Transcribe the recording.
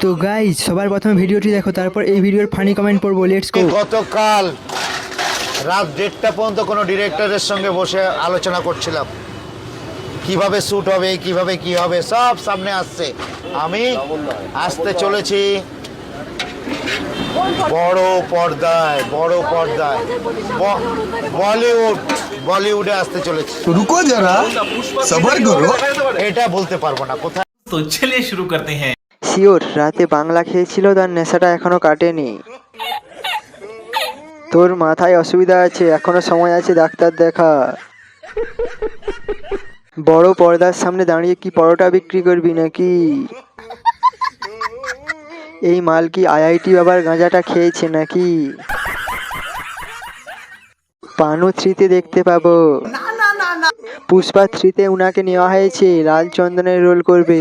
তো গাইজ সবার প্রথমে ভিডিওটি দেখো, তারপর এই ভিডিওর ফানি কমেন্ট পড়বো। Let's go. গতকাল রাত 1:30 পর্যন্ত কোনো ডিরেক্টরের সঙ্গে বসে আলোচনা করছিলাম, কিভাবে শ্যুট হবে, কিভাবে কি হবে, সব সামনে আসছে। আমি আসতে চলেছি বড় পর্দায়, বলিউডে আসতে চলেছি। रुको जरा सबर करो। এটা বলতে পারবো না কোথায়। तो चलिए शुरू करते हैं। শিওর রাতে বাংলা খেয়েছিল, তার নেশাটা এখনো কাটেনি। তোর মাথায় অসুবিধা আছে, এখনো সময় আছে ডাক্তার দেখা। বড় পর্দার সামনে দাঁড়িয়ে কি পরোটা বিক্রি করবি নাকি? এই মাল কি আইআইটি বাবার গাঁজাটা খেয়েছে নাকি? পানু 3-তে দেখতে পাবো। পুষ্পা 3-তে উনাকে নেওয়া হয়েছে, লাল চন্দনের রোল করবে।